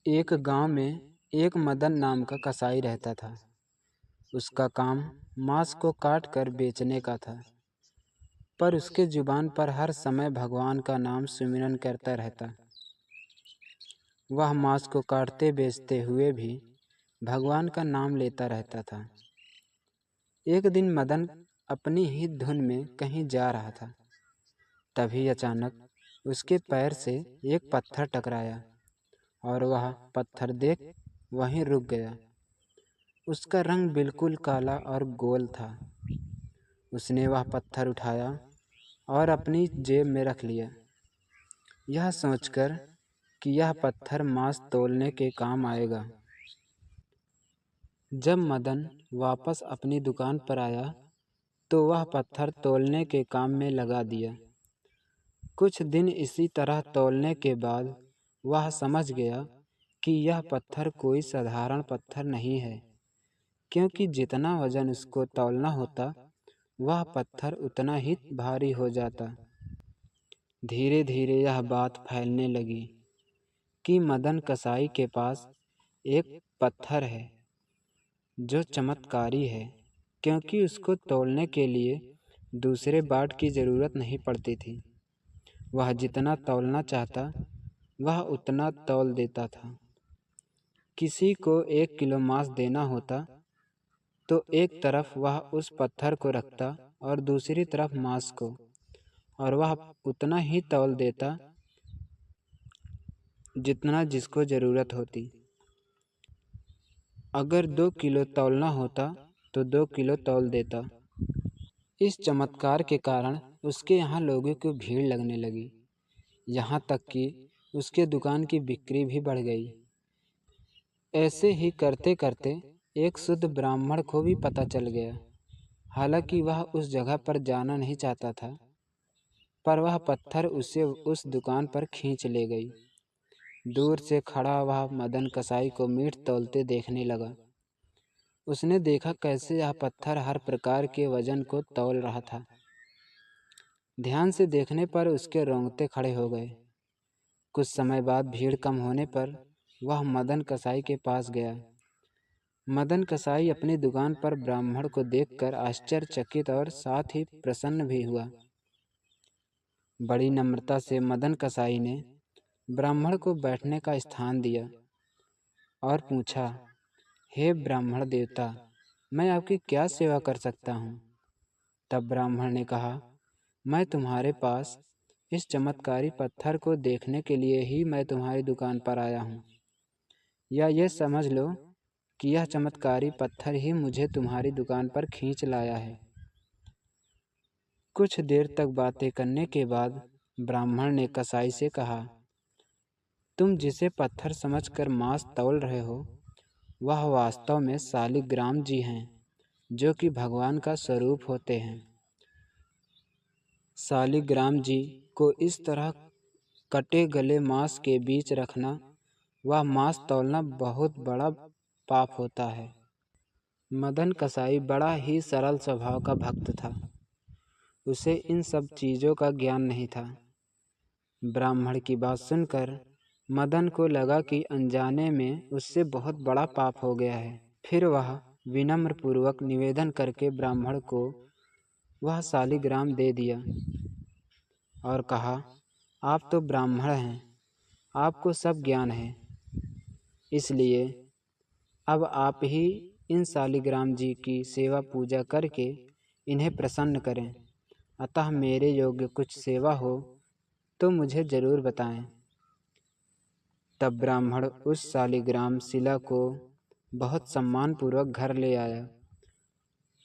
एक गांव में एक मदन नाम का कसाई रहता था। उसका काम मांस को काट कर बेचने का था, पर उसके जुबान पर हर समय भगवान का नाम सुमिरन करता रहता। वह मांस को काटते बेचते हुए भी भगवान का नाम लेता रहता था। एक दिन मदन अपनी ही धुन में कहीं जा रहा था। तभी अचानक उसके पैर से एक पत्थर टकराया और वह पत्थर देख वहीं रुक गया। उसका रंग बिल्कुल काला और गोल था। उसने वह पत्थर उठाया और अपनी जेब में रख लिया, यह सोचकर कि यह पत्थर मांस तौलने के काम आएगा। जब मदन वापस अपनी दुकान पर आया तो वह पत्थर तौलने के काम में लगा दिया। कुछ दिन इसी तरह तौलने के बाद वह समझ गया कि यह पत्थर कोई साधारण पत्थर नहीं है, क्योंकि जितना वजन उसको तौलना होता वह पत्थर उतना ही भारी हो जाता। धीरे धीरे यह बात फैलने लगी कि मदन कसाई के पास एक पत्थर है जो चमत्कारी है, क्योंकि उसको तौलने के लिए दूसरे बाट की ज़रूरत नहीं पड़ती थी। वह जितना तौलना चाहता वह उतना तौल देता था। किसी को 1 किलो मांस देना होता तो एक तरफ वह उस पत्थर को रखता और दूसरी तरफ मांस को, और वह उतना ही तौल देता जितना जिसको ज़रूरत होती। अगर 2 किलो तौलना होता तो 2 किलो तौल देता। इस चमत्कार के कारण उसके यहाँ लोगों की भीड़ लगने लगी, यहाँ तक कि उसके दुकान की बिक्री भी बढ़ गई। ऐसे ही करते करते एक शुद्ध ब्राह्मण को भी पता चल गया। हालांकि वह उस जगह पर जाना नहीं चाहता था, पर वह पत्थर उसे उस दुकान पर खींच ले गई। दूर से खड़ा वह मदन कसाई को मीट तौलते देखने लगा। उसने देखा कैसे यह पत्थर हर प्रकार के वजन को तौल रहा था। ध्यान से देखने पर उसके रोंगटे खड़े हो गए। कुछ समय बाद भीड़ कम होने पर वह मदन कसाई के पास गया। मदन कसाई अपनी दुकान पर ब्राह्मण को देखकर आश्चर्यचकित और साथ ही प्रसन्न भी हुआ। बड़ी नम्रता से मदन कसाई ने ब्राह्मण को बैठने का स्थान दिया और पूछा, हे ब्राह्मण देवता, मैं आपकी क्या सेवा कर सकता हूँ? तब ब्राह्मण ने कहा, मैं तुम्हारे पास इस चमत्कारी पत्थर को देखने के लिए ही मैं तुम्हारी दुकान पर आया हूँ, या ये समझ लो कि यह चमत्कारी पत्थर ही मुझे तुम्हारी दुकान पर खींच लाया है। कुछ देर तक बातें करने के बाद ब्राह्मण ने कसाई से कहा, तुम जिसे पत्थर समझकर मांस तौल रहे हो वह वास्तव में शालिग्राम जी हैं, जो कि भगवान का स्वरूप होते हैं। शालिग्राम जी को इस तरह कटे गले मांस के बीच रखना व मांस तौलना बहुत बड़ा पाप होता है। मदन कसाई बड़ा ही सरल स्वभाव का भक्त था। उसे इन सब चीज़ों का ज्ञान नहीं था। ब्राह्मण की बात सुनकर मदन को लगा कि अनजाने में उससे बहुत बड़ा पाप हो गया है। फिर वह विनम्र पूर्वक निवेदन करके ब्राह्मण को वह शालिग्राम दे दिया और कहा, आप तो ब्राह्मण हैं, आपको सब ज्ञान है, इसलिए अब आप ही इन शालिग्राम जी की सेवा पूजा करके इन्हें प्रसन्न करें। अतः मेरे योग्य कुछ सेवा हो तो मुझे ज़रूर बताएं। तब ब्राह्मण उस शालिग्राम शिला को बहुत सम्मानपूर्वक घर ले आया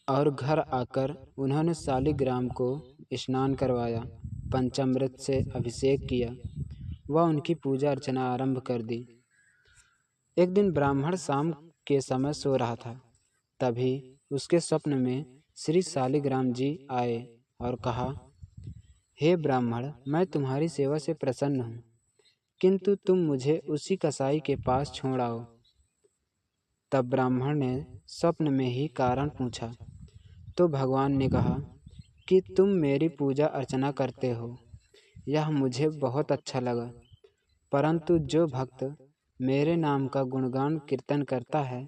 और घर आकर उन्होंने शालिग्राम को स्नान करवाया, पंचामृत से अभिषेक किया व उनकी पूजा अर्चना आरंभ कर दी। एक दिन ब्राह्मण शाम के समय सो रहा था। तभी उसके स्वप्न में श्री शालिग्राम जी आए और कहा, हे ब्राह्मण, मैं तुम्हारी सेवा से प्रसन्न हूँ, किंतु तुम मुझे उसी कसाई के पास छोड़ आओ। तब ब्राह्मण ने स्वप्न में ही कारण पूछा तो भगवान ने कहा कि तुम मेरी पूजा अर्चना करते हो, यह मुझे बहुत अच्छा लगा, परंतु जो भक्त मेरे नाम का गुणगान कीर्तन करता है,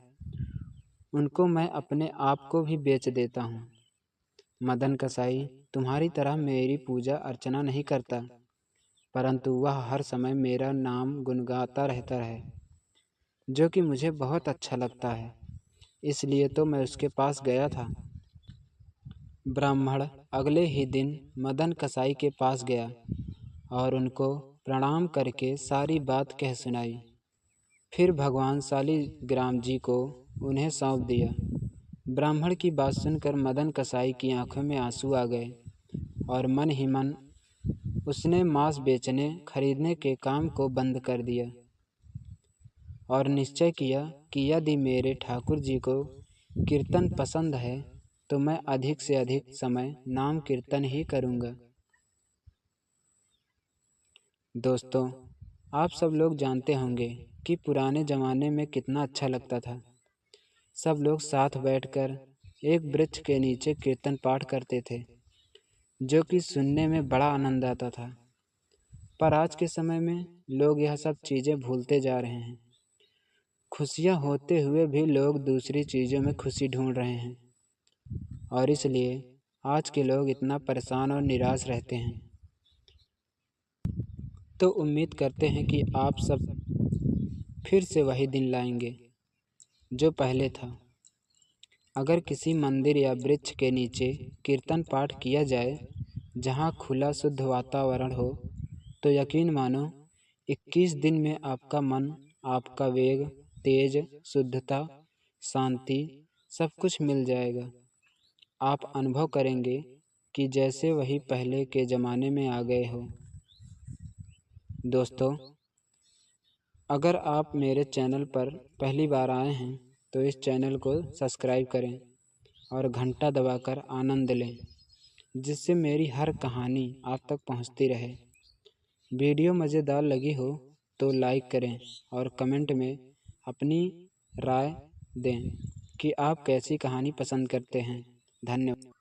उनको मैं अपने आप को भी बेच देता हूँ। मदन कसाई तुम्हारी तरह मेरी पूजा अर्चना नहीं करता, परंतु वह हर समय मेरा नाम गुनगाता रहता है, जो कि मुझे बहुत अच्छा लगता है। इसलिए तो मैं उसके पास गया था। ब्राह्मण अगले ही दिन मदन कसाई के पास गया और उनको प्रणाम करके सारी बात कह सुनाई। फिर भगवान शालिग्राम जी को उन्हें सौंप दिया। ब्राह्मण की बात सुनकर मदन कसाई की आंखों में आंसू आ गए और मन ही मन उसने मांस बेचने खरीदने के काम को बंद कर दिया और निश्चय किया कि यदि मेरे ठाकुर जी को कीर्तन पसंद है तो मैं अधिक से अधिक समय नाम कीर्तन ही करूँगा। दोस्तों, आप सब लोग जानते होंगे कि पुराने ज़माने में कितना अच्छा लगता था। सब लोग साथ बैठकर एक वृक्ष के नीचे कीर्तन पाठ करते थे, जो कि सुनने में बड़ा आनंद आता था। पर आज के समय में लोग यह सब चीज़ें भूलते जा रहे हैं। खुशियाँ होते हुए भी लोग दूसरी चीज़ों में खुशी ढूंढ रहे हैं और इसलिए आज के लोग इतना परेशान और निराश रहते हैं। तो उम्मीद करते हैं कि आप सब फिर से वही दिन लाएंगे जो पहले था। अगर किसी मंदिर या वृक्ष के नीचे कीर्तन पाठ किया जाए, जहाँ खुला शुद्ध वातावरण हो, तो यकीन मानो 21 दिन में आपका मन, आपका वेग, तेज, शुद्धता, शांति सब कुछ मिल जाएगा। आप अनुभव करेंगे कि जैसे वही पहले के ज़माने में आ गए हो। दोस्तों, अगर आप मेरे चैनल पर पहली बार आए हैं तो इस चैनल को सब्सक्राइब करें और घंटा दबाकर आनंद लें, जिससे मेरी हर कहानी आप तक पहुंचती रहे। वीडियो मज़ेदार लगी हो तो लाइक करें और कमेंट में अपनी राय दें कि आप कैसी कहानी पसंद करते हैं। धन्यवाद।